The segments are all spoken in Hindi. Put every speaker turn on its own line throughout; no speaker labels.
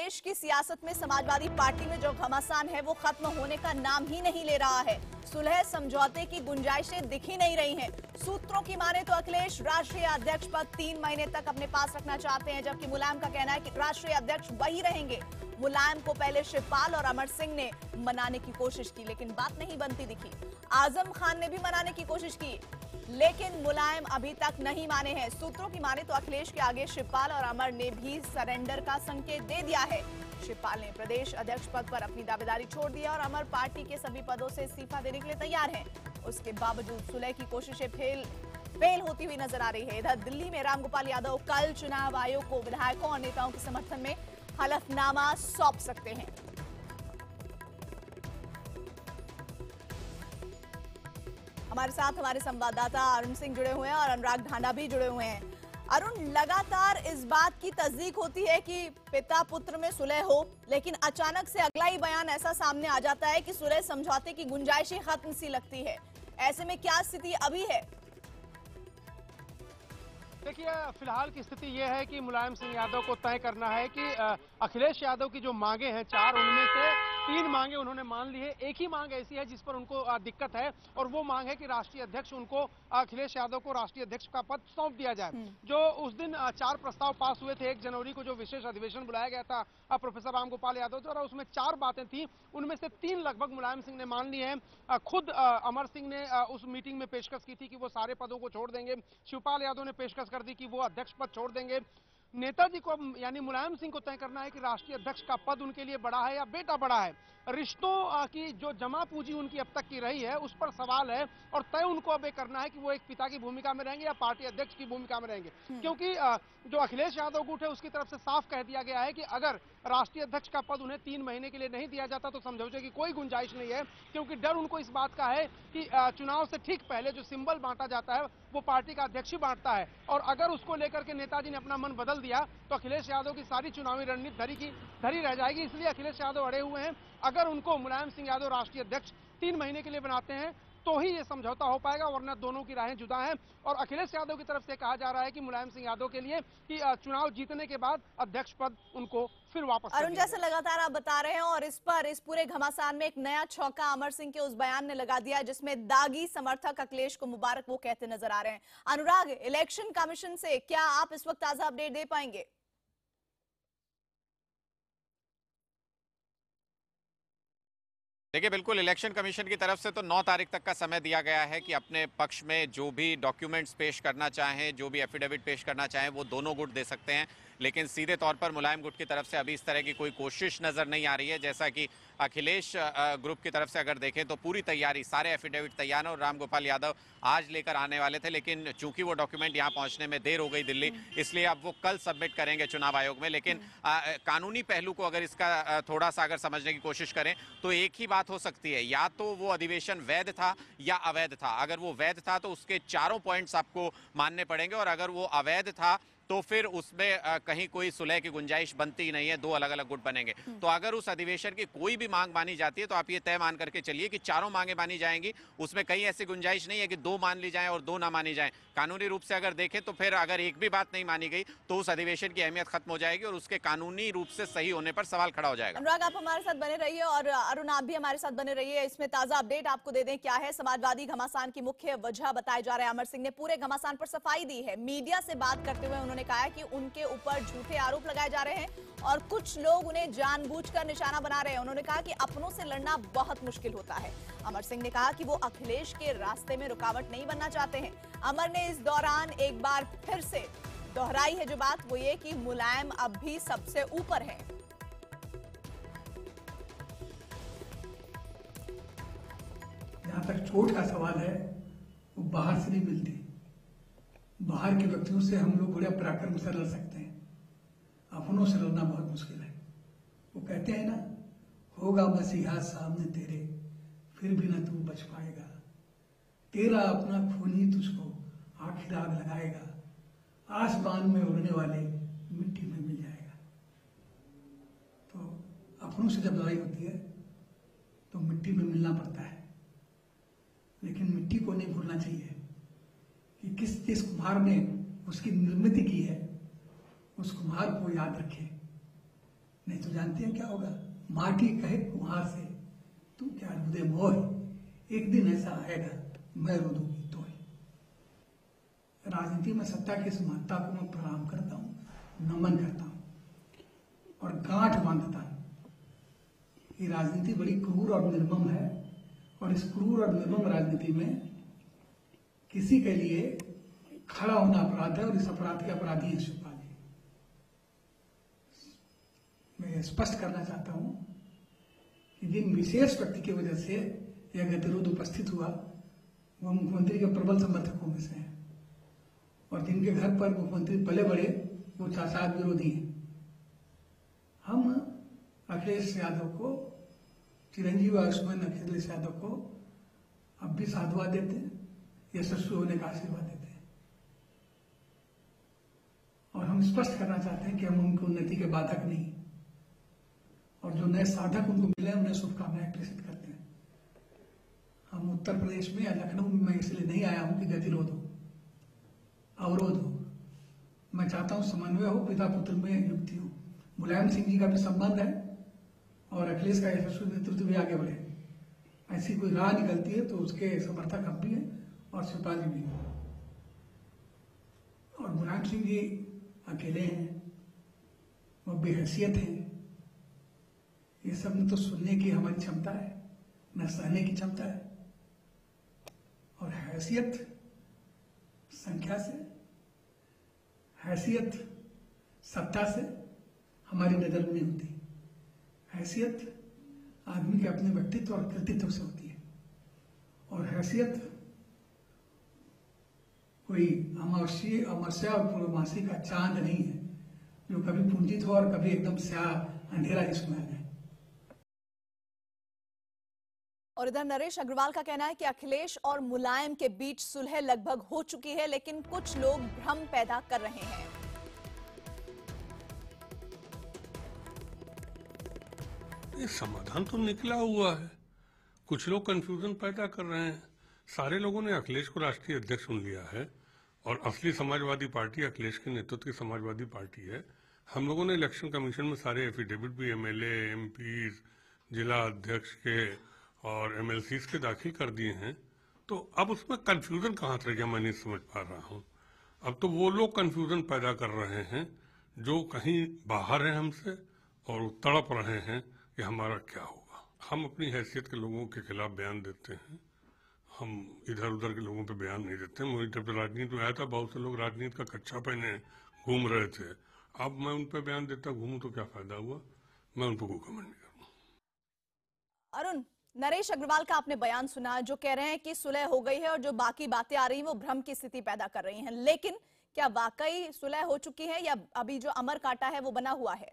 अखिलेश की सियासत में समाजवादी पार्टी में जो घमासान है वो खत्म होने का नाम ही नहीं ले रहा है। सुलह समझौते की गुंजाइशें दिख ही नहीं रही हैं। सूत्रों की माने तो अखिलेश राष्ट्रीय अध्यक्ष पद 3 महीने तक अपने पास रखना चाहते हैं, जबकि मुलायम का कहना है कि राष्ट्रीय अध्यक्ष वही रहेंगे। मुलायम को पहले शिवपाल और अमर सिंह ने मनाने की कोशिश की, लेकिन बात नहीं बनती दिखी। आजम खान ने भी मनाने की कोशिश की, लेकिन मुलायम अभी तक नहीं माने हैं। सूत्रों की माने तो अखिलेश के आगे शिवपाल और अमर ने भी सरेंडर का संकेत दे दिया है। शिवपाल ने प्रदेश अध्यक्ष पद पर अपनी दावेदारी छोड़ दी और अमर पार्टी के सभी पदों से इस्तीफा देने के लिए तैयार हैं। उसके बावजूद सुलह की कोशिशें फेल होती हुई नजर आ रही है। इधर दिल्ली में रामगोपाल यादव कल चुनाव आयोग को विधायकों और नेताओं के समर्थन में हलफनामा सौंप सकते हैं। हमारे साथ हमारे संवाददाता अरुण सिंह जुड़े हुए हैं और अनुराग ढांडा भी जुड़े हुए हैं। अरुण, लगातार इस बात की तस्दीक होती है कि पिता पुत्र में सुलह हो, लेकिन अचानक से अगला ही बयान ऐसा सामने आ जाता है कि सुलह समझौते की गुंजाइश ही खत्म सी लगती है। ऐसे में क्या स्थिति अभी है?
देखिए, फिलहाल की स्थिति यह है कि मुलायम सिंह यादव को तय करना है कि अखिलेश यादव की जो मांगे हैं 4, उनमें से 3 मांगे उन्होंने मान ली है। एक ही मांग ऐसी है जिस पर उनको दिक्कत है, और वो मांग है कि राष्ट्रीय अध्यक्ष उनको अखिलेश यादव को राष्ट्रीय अध्यक्ष का पद सौंप दिया जाए। जो उस दिन 4 प्रस्ताव पास हुए थे 1 जनवरी को, जो विशेष अधिवेशन बुलाया गया था प्रोफेसर रामगोपाल यादव द्वारा, उसमें 4 बातें थी। उनमें से 3 लगभग मुलायम सिंह ने मान ली है। खुद अमर सिंह ने उस मीटिंग में पेशकश की थी कि वो सारे पदों को छोड़ देंगे। शिवपाल यादव ने पेशकश कर दी कि वो अध्यक्ष पद छोड़ देंगे। नेताजी को यानी मुलायम सिंह को तय करना है कि राष्ट्रीय अध्यक्ष का पद उनके लिए बड़ा है या बेटा बड़ा है। रिश्तों की जो जमा पूंजी उनकी अब तक की रही है उस पर सवाल है, और तय उनको अब ये करना है कि वो एक पिता की भूमिका में रहेंगे या पार्टी अध्यक्ष की भूमिका में रहेंगे। क्योंकि जो अखिलेश यादव गुट है उसकी तरफ से साफ कह दिया गया है कि अगर राष्ट्रीय अध्यक्ष का पद उन्हें 3 महीने के लिए नहीं दिया जाता तो समझौते की कोई गुंजाइश नहीं है, क्योंकि डर उनको इस बात का है कि चुनाव से ठीक पहले जो सिंबल बांटा जाता है वो पार्टी का अध्यक्ष ही बांटता है, और अगर उसको लेकर के नेताजी ने अपना मन बदल दिया तो अखिलेश यादव की सारी चुनावी रणनीति धरी रह जाएगी। इसलिए अखिलेश यादव अड़े हुए हैं। अगर उनको मुलायम सिंह यादव राष्ट्रीय अध्यक्ष 3 महीने के लिए बनाते हैं तो ही ये समझौता हो पाएगा, वरना दोनों की राहें जुदा हैं। और अखिलेश यादव की तरफ से कहा जा रहा है कि मुलायम सिंह यादव के लिए कि चुनाव जीतने के बाद अध्यक्ष पद उनको फिर वापस।
अरुण, जैसे लगातार आप बता रहे हैं, और इस पूरे घमासान में एक नया छौंका अमर सिंह के उस बयान ने लगा दिया जिसमें दागी समर्थक अखिलेश को मुबारक वो कहते नजर आ रहे हैं। अनुराग, इलेक्शन कमीशन से क्या आप इस वक्त ताजा अपडेट दे पाएंगे?
देखिए, बिल्कुल इलेक्शन कमीशन की तरफ से तो 9 तारीख तक का समय दिया गया है कि अपने पक्ष में जो भी डॉक्यूमेंट्स पेश करना चाहें, जो भी एफिडेविट पेश करना चाहें, वो दोनों गुट दे सकते हैं। लेकिन सीधे तौर पर मुलायम गुट की तरफ से अभी इस तरह की कोई कोशिश नजर नहीं आ रही है। जैसा कि अखिलेश ग्रुप की तरफ से अगर देखें तो पूरी तैयारी, सारे एफिडेविट तैयार हैं और रामगोपाल यादव आज लेकर आने वाले थे, लेकिन चूंकि वो डॉक्यूमेंट यहाँ पहुंचने में देर हो गई दिल्ली, इसलिए अब वो कल सबमिट करेंगे चुनाव आयोग में। लेकिन कानूनी पहलू को अगर इसका थोड़ा सा अगर समझने की कोशिश करें तो एक ही बात हो सकती है, या तो वो अधिवेशन वैध था या अवैध था। अगर वो वैध था तो उसके चारों पॉइंट्स आपको मानने पड़ेंगे, और अगर वो अवैध था तो फिर उसमें कहीं कोई सुलह की गुंजाइश बनती ही नहीं है, 2 अलग अलग गुट बनेंगे। तो अगर उस अधिवेशन की कोई भी मांग मानी जाती है तो आप ये तय मान करके चलिए कि चारों मांगे मानी जाएंगी। उसमें कहीं ऐसी गुंजाइश नहीं है कि 2 मान ली जाएं और 2 ना मानी जाएं। कानूनी रूप से अगर देखें तो फिर अगर एक भी बात नहीं मानी गई तो उस अधिवेशन की अहमियत खत्म हो जाएगी और उसके कानूनी रूप से सही होने पर सवाल खड़ा हो जाएगा।
अनुराग, आप हमारे साथ बने रहिए, और अरुण आप भी हमारे साथ बने रहिए। इसमें ताजा अपडेट आपको दे दें क्या है। समाजवादी घमासान की मुख्य वजह बताए जा रहे हैं अमर सिंह ने पूरे घमासान पर सफाई दी है। मीडिया से बात करते हुए उन्होंने कहा कि उनके ऊपर झूठे आरोप लगाए जा रहे हैं और कुछ लोग उन्हें जानबूझकर निशाना बना रहे हैं। उन्होंने कहा कि अपनों से लड़ना बहुत मुश्किल होता है। अमर सिंह ने कहा कि वो अखिलेश के रास्ते में रुकावट नहीं बनना चाहते हैं। अमर ने इस दौरान एक बार फिर से दोहराई है जो बात, वो ये कि मुलायम अब भी सबसे ऊपर है।
जहां तक चोट का सवाल है वो बाहर से नहीं मिलती। बाहर के व्यक्तियों से हम लोग बड़े पराक्रम से लड़ सकते हैं, अपनों से लड़ना बहुत मुश्किल है। वो कहते हैं ना, होगा मसीहा सामने तेरे फिर भी ना तू बच पाएगा, तेरा अपना खून ही तुझको आखिर आग लगाएगा, आसमान में उड़ने वाले मिट्टी में मिल जाएगा। तो अपनों से जब लड़ाई होती है तो मिट्टी में मिलना पड़ता है, लेकिन मिट्टी को नहीं भूलना चाहिए कि जिस कुम्हार ने उसकी निर्मित की है उस कुम्हार को याद रखे। नहीं तो जानते हैं क्या होगा, माटी कहे कुम्हार से तुम क्या रुदे मोह, एक दिन ऐसा आएगा मैं रो दूंगी तो। राजनीति में सत्ता की इस महत्ता को मैं प्रणाम करता हूँ, नमन करता हूँ और गांठ बांधता हूँ। ये राजनीति बड़ी क्रूर और निर्मम है और इस क्रूर और निर्मम राजनीति में किसी के लिए खड़ा होना अपराध है और इस अपराध के अपराधी है शिवपाल जी। मैं स्पष्ट करना चाहता हूं कि जिन विशेष व्यक्ति की वजह से यह गतिरोध उपस्थित हुआ वो मुख्यमंत्री के प्रबल समर्थकों में से हैं और जिनके घर पर मुख्यमंत्री पले बड़े वो चाचाद विरोधी हैं। हम अखिलेश यादव को, चिरंजीवी आयुष्मान अखिलेश यादव को अब भी साधुवाद देते हैं, यशस्वी होने का आशीर्वाद देते हैं और हम स्पष्ट करना चाहते हैं कि हम उनकी उन्नति के बाधक नहीं और जो नए साधक उनको मिले उन्हें शुभकामनाएं प्रेषित करते हैं। हम उत्तर प्रदेश में या लखनऊ में मैं इसलिए नहीं आया हूं कि गतिरोध हो, अवरोध हो। मैं चाहता हूं समन्वय हो, पिता पुत्र में युक्ति हो। मुलायम सिंह जी का भी संबंध है और अखिलेश का यशस्वी नेतृत्व भी आगे बढ़े। ऐसी कोई राह निकलती है तो उसके समर्थक हम भी हैं और शिवपाल जी भी हैं। और मुलायम सिंह जी अकेले हैं, वो बेहैसियत हैं। ये सब न तो सुनने की हमारी क्षमता है न सहने की क्षमता है और हैसियत संख्या से, हैसियत सत्ता से हमारी नजर में नहीं होती। हैसियत आदमी के अपने व्यक्तित्व और कृतित्व से होती है और हैसियत कोई अमावस्या और पूर्णमासी का चांद नहीं है जो कभी पुंजित हो और कभी एकदम स्याह अंधेरा जिसमें आ जाए।
और इधर नरेश अग्रवाल का कहना है कि अखिलेश और मुलायम के बीच सुलह लगभग हो चुकी है, लेकिन कुछ लोग भ्रम पैदा कर रहे हैं।
ये समाधान तो निकला हुआ है, कुछ लोग कंफ्यूजन पैदा कर रहे हैं। सारे लोगों ने अखिलेश को राष्ट्रीय अध्यक्ष चुन लिया है और असली समाजवादी पार्टी अखिलेश के नेतृत्व की समाजवादी पार्टी है। हम लोगों ने इलेक्शन कमीशन में सारे एफिडेविट भी एमएलए, एमपी, जिला अध्यक्ष के और एमएलसीज के दाखिल कर दिए हैं। तो अब उसमें कंफ्यूजन कहाँ से गया मैं नहीं समझ पा रहा हूँ। अब तो वो लोग कंफ्यूजन पैदा कर रहे हैं जो कहीं बाहर हैं हमसे और वो तड़प रहे हैं कि हमारा क्या होगा। हम अपनी हैसियत के लोगों के खिलाफ बयान देते हैं, हम इधर उधर के लोगों पे बयान नहीं देते। मुझे जब राजनीति में आया था बहुत से लोग राजनीति का कच्चा पहने घूम रहे थे। अब मैं उन पे बयान देता घूमूं तो क्या फायदा हुआ, मैं उन पर कोई कमेंट नहीं करूँ।
अरुण, नरेश अग्रवाल का आपने बयान सुना जो कह रहे हैं कि सुलह हो गई है और जो बाकी बातें आ रही हैं वो भ्रम की स्थिति पैदा कर रही हैं, लेकिन क्या वाकई सुलह हो चुकी है या अभी जो अमर कांटा है वो बना हुआ है?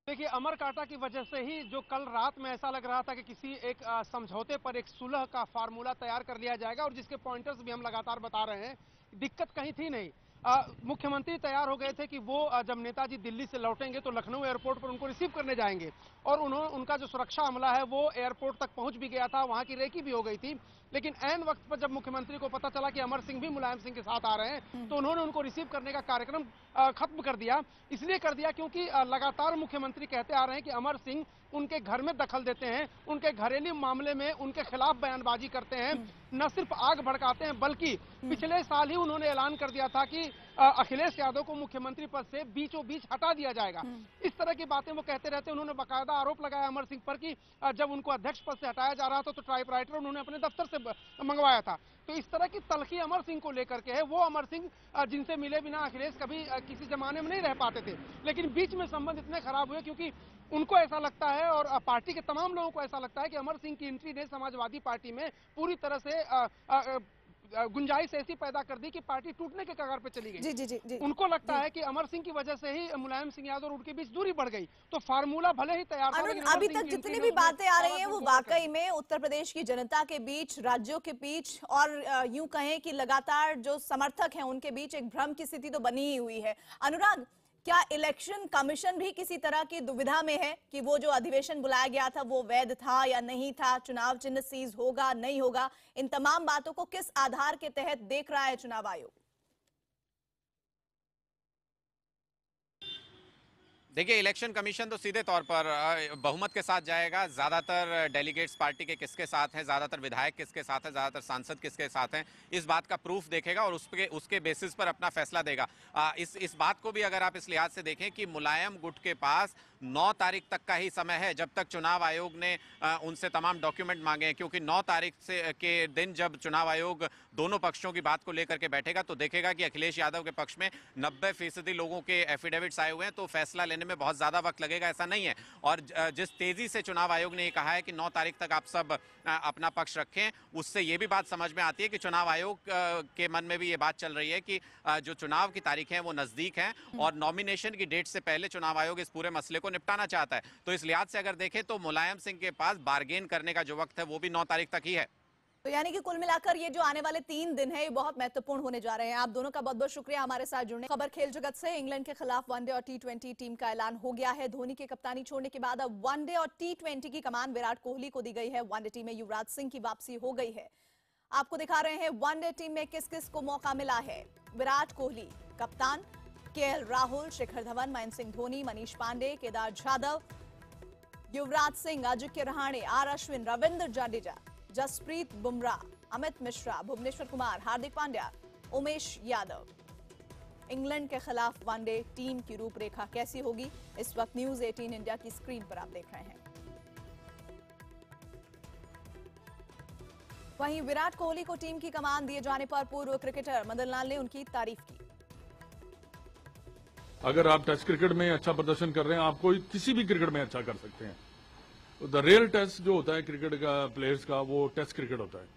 देखिए, अमर कांटा की वजह से ही जो कल रात में ऐसा लग रहा था कि किसी एक समझौते पर एक सुलह का फार्मूला तैयार कर लिया जाएगा और जिसके पॉइंटर्स भी हम लगातार बता रहे हैं, दिक्कत कहीं थी नहीं। मुख्यमंत्री तैयार हो गए थे कि वो जब नेताजी दिल्ली से लौटेंगे तो लखनऊ एयरपोर्ट पर उनको रिसीव करने जाएंगे और उनका जो सुरक्षा अमला है वो एयरपोर्ट तक पहुंच भी गया था, वहां की रेकी भी हो गई थी। लेकिन ऐन वक्त पर जब मुख्यमंत्री को पता चला कि अमर सिंह भी मुलायम सिंह के साथ आ रहे हैं तो उन्होंने उनको रिसीव करने का कार्यक्रम खत्म कर दिया। इसलिए कर दिया क्योंकि लगातार मुख्यमंत्री कहते आ रहे हैं कि अमर सिंह उनके घर में दखल देते हैं, उनके घरेलू मामले में उनके खिलाफ बयानबाजी करते हैं, न सिर्फ आग भड़काते हैं बल्कि पिछले साल ही उन्होंने ऐलान कर दिया था कि अखिलेश यादव को मुख्यमंत्री पद से बीचों बीच हटा दिया जाएगा। इस तरह की बातें वो कहते रहते हैं। उन्होंने बाकायदा आरोप लगाया अमर सिंह पर कि जब उनको अध्यक्ष पद से हटाया जा रहा था तो टाइपराइटर उन्होंने अपने दफ्तर से मंगवाया था। तो इस तरह की तलखी अमर सिंह को लेकर के है। वो अमर सिंह जिनसे मिले बिना अखिलेश कभी किसी जमाने में नहीं रह पाते थे, लेकिन बीच में संबंध इतने खराब हुए क्योंकि उनको ऐसा लगता है और पार्टी के तमाम लोगों को ऐसा लगता है कि अमर सिंह की एंट्री ने समाजवादी पार्टी में पूरी तरह से गुंजाइश ऐसी पैदा कर दी कि पार्टी टूटने के कगार पे चली गई। जी। उनको लगता है कि अमर सिंह की वजह से ही मुलायम सिंह यादव और उनके बीच दूरी बढ़ गई। तो फार्मूला भले ही तैयार था, लेकिन
अभी तक जितनी भी बातें आ रही हैं वो वाकई में उत्तर प्रदेश की जनता के बीच, राज्यों के बीच और यूं कहें कि लगातार जो समर्थक हैं उनके बीच एक भ्रम की स्थिति तो बनी ही हुई है। अनुराग, क्या इलेक्शन कमीशन भी किसी तरह की दुविधा में है कि वो जो अधिवेशन बुलाया गया था वो वैध था या नहीं था, चुनाव चिन्ह सीज होगा नहीं होगा, इन तमाम बातों को किस आधार के तहत देख रहा है चुनाव आयोग?
देखिए, इलेक्शन कमीशन तो सीधे तौर पर बहुमत के साथ जाएगा। ज्यादातर डेलीगेट्स पार्टी के किसके साथ हैं, ज्यादातर विधायक किसके साथ हैं, ज्यादातर सांसद किसके साथ हैं, इस बात का प्रूफ देखेगा और उसके बेसिस पर अपना फैसला देगा। इस बात को भी अगर आप इस लिहाज से देखें कि मुलायम गुट के पास 9 तारीख तक का ही समय है, जब तक चुनाव आयोग ने उनसे तमाम डॉक्यूमेंट मांगे हैं, क्योंकि 9 तारीख से के दिन जब चुनाव आयोग दोनों पक्षों की बात को लेकर के बैठेगा तो देखेगा कि अखिलेश यादव के पक्ष में 90% लोगों के एफिडेविट्स आए हुए हैं, तो फैसला लेने में बहुत ज्यादा वक्त लगेगा, ऐसा नहीं है। और जिस तेजी से चुनाव आयोग ने ये कहा है कि 9 तारीख तक आप सब अपना पक्ष रखें, उससे ये भी बात समझ में आती है कि चुनाव आयोग के मन में भी ये बात चल रही है कि जो चुनाव की तारीखें हैं वो नजदीक हैं और नॉमिनेशन की डेट से पहले चुनाव आयोग इस पूरे मसले को निपटाना चाहता है। तो इस लिहाज से अगर देखें तो मुलायम सिंह के पास बार्गेन करने का जो वक्त है वो भी 9 तारीख तक ही है।
तो यानी कि कुल मिलाकर ये जो आने वाले 3 दिन है ये बहुत महत्वपूर्ण होने जा रहे हैं। आप दोनों का बहुत बहुत शुक्रिया हमारे साथ जुड़ने। खबर खेल जगत से, इंग्लैंड के खिलाफ वनडे और T20 टीम का ऐलान हो गया है। धोनी के कप्तानी छोड़ने के बाद अब वनडे और T20 की कमान विराट कोहली को दी गई है। वनडे टीम में युवराज सिंह की वापसी हो गई है। आपको दिखा रहे हैं वनडे टीम में किस किस को मौका मिला है। विराट कोहली कप्तान, KL Rahul, Shikhar Dhawan, Mahendra Singh Dhoni, Manish Pandey, Kedar Jadhav, Yuvraj Singh, Ajinkya Rahane, R Ashwin, Ravindra Jadeja, Jasprit Bumrah, Amit Mishra, Bhuvneshwar Kumar, Hardik Pandya, Umesh Yadav. England के खिलाफ वनडे टीम की रूपरेखा कैसी होगी, इस वक्त न्यूज 18 इंडिया की स्क्रीन पर आप देख रहे हैं। वहीं विराट कोहली को टीम की कमान दिए जाने पर पूर्व क्रिकेटर मदन लाल ने उनकी तारीफ की।
अगर आप टेस्ट क्रिकेट में अच्छा प्रदर्शन कर रहे हैं, आप कोई किसी भी क्रिकेट में अच्छा कर सकते हैं। द रियल टेस्ट जो होता है क्रिकेट का प्लेयर्स का, वो टेस्ट क्रिकेट होता है।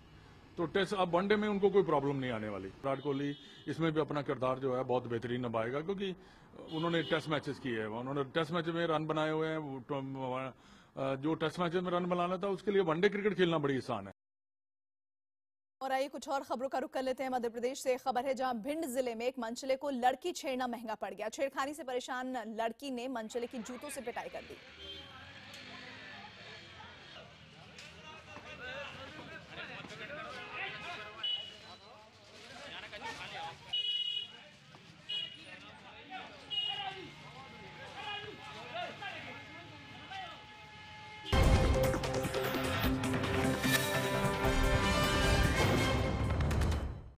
तो टेस्ट अब वनडे में उनको कोई प्रॉब्लम नहीं आने वाली। विराट कोहली इसमें भी अपना किरदार जो है बहुत बेहतरीन निभाएगा, क्योंकि उन्होंने टेस्ट मैचेस किए हैं, उन्होंने टेस्ट मैच में रन बनाए हुए हैं। जो टेस्ट मैचेस में रन बनाना था उसके लिए वनडे क्रिकेट खेलना बड़ी आसान है।
और आइए कुछ और खबरों का रुख कर लेते हैं। मध्य प्रदेश से खबर है, जहां भिंड जिले में एक मनचले को लड़की छेड़ना महंगा पड़ गया। छेड़खानी से परेशान लड़की ने मनचले की जूतों से पिटाई कर दी।